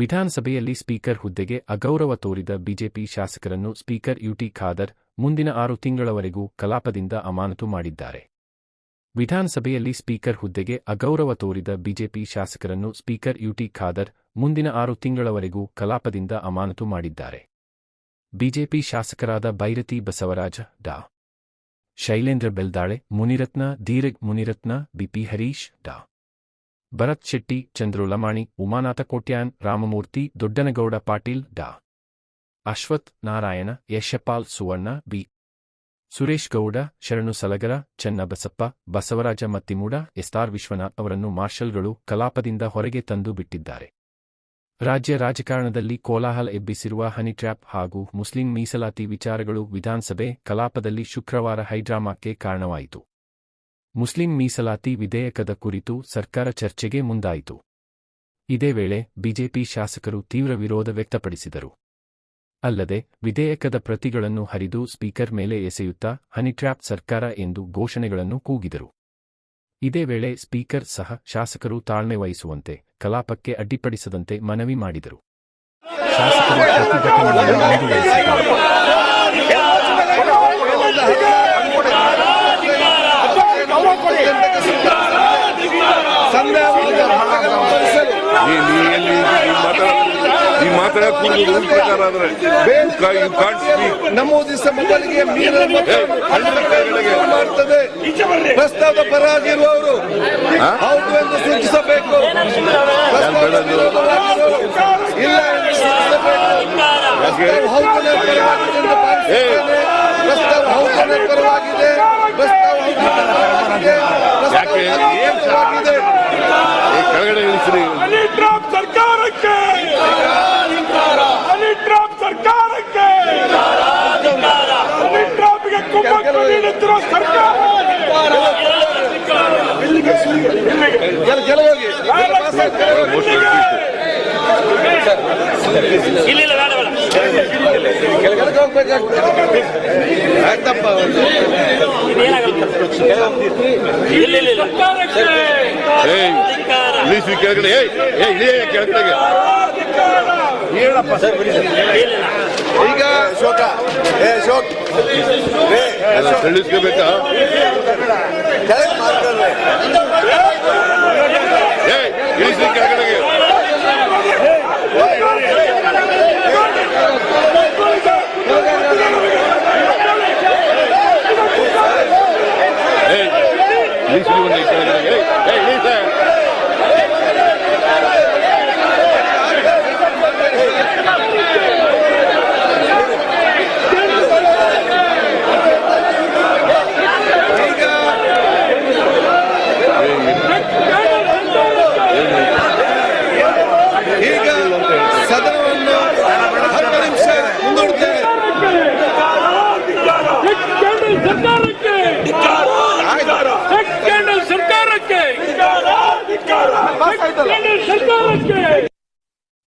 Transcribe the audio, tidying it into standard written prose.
ವಿಧಾನಸಭೆಯಲ್ಲಿ ಸ್ಪೀಕರ್ ಹುದ್ದೆಗೆ ಅಗೌರವ ತೋರಿದ ಬಿಜೆಪಿ ಶಾಸಕರನ್ನು ಸ್ಪೀಕರ್ ಯುಟಿ ಖಾದರ್ ಮುಂದಿನ 6 ತಿಂಗಳವರೆಗೂ ಕಲಾಪದಿಂದ ಅಮಾನತು ಮಾಡಿದ್ದಾರೆ. ವಿಧಾನಸಭೆಯಲ್ಲಿ ಸ್ಪೀಕರ್ ಹುದ್ದೆಗೆ ಅಗೌರವ ತೋರಿದ ಬಿಜೆಪಿ ಶಾಸಕರನ್ನು ಸ್ಪೀಕರ್ ಯುಟಿ ಖಾದರ್ ಮುಂದಿನ 6 ತಿಂಗಳವರೆಗೂ ಕಲಾಪದಿಂದ ಅಮಾನತು ಮಾಡಿದ್ದಾರೆ. ಬಿಜೆಪಿ ಶಾಸಕರಾದ ಬೈರತಿ ಬಸವರಾಜ, ಡಾ. ಶೈಲೇಂದ್ರ ಬೆಲ್ದಾಳೆ, ಮುನಿರತ್ನ, ಧೀರಗ್ ಮುನಿರತ್ನ, ಬಿಪಿ ಹರೀಶ್, ಡಾ. ಭರತ್ ಶೆಟ್ಟಿ, ಚಂದ್ರು ಲಮಾಣಿ, ಉಮಾನಾಥ ಕೋಟ್ಯಾನ್, ರಾಮಮೂರ್ತಿ, ದೊಡ್ಡನಗೌಡ ಪಾಟೀಲ್, ಡಾ. ಅಶ್ವಥ್ ನಾರಾಯಣ, ಯಶಪಾಲ್ ಸುವರ್ಣ, ಬಿ. ಸುರೇಶ್ ಗೌಡ, ಶರಣು ಸಲಗರ, ಚನ್ನಬಸಪ್ಪ, ಬಸವರಾಜ ಮತ್ತಿಮೂಡ, ಎಸ್ಆರ್ ವಿಶ್ವನಾಥ್ ಅವರನ್ನು ಮಾರ್ಷಲ್ಗಳು ಕಲಾಪದಿಂದ ಹೊರಗೆ ತಂದು ಬಿಟ್ಟಿದ್ದಾರೆ. ರಾಜ್ಯ ರಾಜಕಾರಣದಲ್ಲಿ ಕೋಲಾಹಲ ಎಬ್ಬಿಸಿರುವ ಹನಿ ಟ್ರ್ಯಾಪ್ ಹಾಗೂ ಮುಸ್ಲಿಂ ಮೀಸಲಾತಿ ವಿಚಾರಗಳು ವಿಧಾನಸಭೆ ಕಲಾಪದಲ್ಲಿ ಶುಕ್ರವಾರ ಹೈಡ್ರಾಮಾಕ್ಕೆ ಕಾರಣವಾಯಿತು. ಮುಸ್ಲಿಂ ಮೀಸಲಾತಿ ವಿಧೇಯಕದ ಕುರಿತು ಸರ್ಕಾರ ಚರ್ಚೆಗೆ ಮುಂದಾಯಿತು. ಇದೇ ವೇಳೆ ಬಿಜೆಪಿ ಶಾಸಕರು ತೀವ್ರ ವಿರೋಧ ವ್ಯಕ್ತಪಡಿಸಿದರು. ಅಲ್ಲದೆ ವಿಧೇಯಕದ ಪ್ರತಿಗಳನ್ನು ಹರಿದು ಸ್ಪೀಕರ್ ಮೇಲೆ ಎಸೆಯುತ್ತಾ ಹನಿ ಟ್ರ್ಯಾಪ್ ಸರ್ಕಾರ ಎಂದು ಘೋಷಣೆಗಳನ್ನು ಕೂಗಿದರು. ಇದೇ ವೇಳೆ ಸ್ಪೀಕರ್ ಸಹ ಶಾಸಕರು ತಾಳ್ಮೆ ವಹಿಸುವಂತೆ, ಕಲಾಪಕ್ಕೆ ಅಡ್ಡಿಪಡಿಸದಂತೆ ಮನವಿ ಮಾಡಿದರು. ಶಾಸಕರು ಪ್ರತಿಭಟನೆಯನ್ನು ಮುಂದುವರಿಸಿದ್ದಾರೆ. ನಮೂದಿಸಿದ ಮೊಬೈಲ್ಗೆ ಪ್ರಸ್ತಾವದ ಪರಾಗಿರುವವರು ಹೌದು ಎಂದು ಸೂಚಿಸಬೇಕು. ಇಲ್ಲ ಎಂದು ಸೂಚಿಸಬೇಕು. ಹೌದನೇ ಪರವಾಗಿದೆ ಎಂದು ಭಾವಿಸುತ್ತೇನೆ. ಪ್ರಸ್ತಾವ ಹೌದನೇ ಪರವಾಗಿದೆ. ಕೆಳಗಡೆ ಇಳಿಸ್ರಿ. ಹನಿ ಟ್ರಾಪ್ ಸರ್ಕಾರಕ್ಕೆ, ಹನಿ ಟ್ರಾಪ್ ಸರ್ಕಾರಕ್ಕೆ, ಹನಿ ಟ್ರಾಪ್ಗೆ ಕುಮ್ಮಕ್ಕು ನೀಡುತ್ತಿರುವ ಸರ್ಕಾರ ಕೆಳಗಡೆ ಹೋಗ್ಬೇಕಾಗ್ತದೆ. ಆಯ್ತಪ್ಪ, ಇಳಿಸಿ ಕೆಳಗಡೆ. ಕೆಳಗಡೆಗೆ ಹೇಳಪ್ಪ ಸರ್. ಈಗ ಶೋಕ ತಿಳಿಸ್ಕೋಬೇಕಾ? ಇಳಿಸಿ ಕೆಳಗಡೆಗೆ. ಈಗ ಸದನವನ್ನು 10 ನಿಮಿಷ ಮುಂದೂಡುತ್ತೇವೆ. ಸರ್ಕಾರಕ್ಕೆ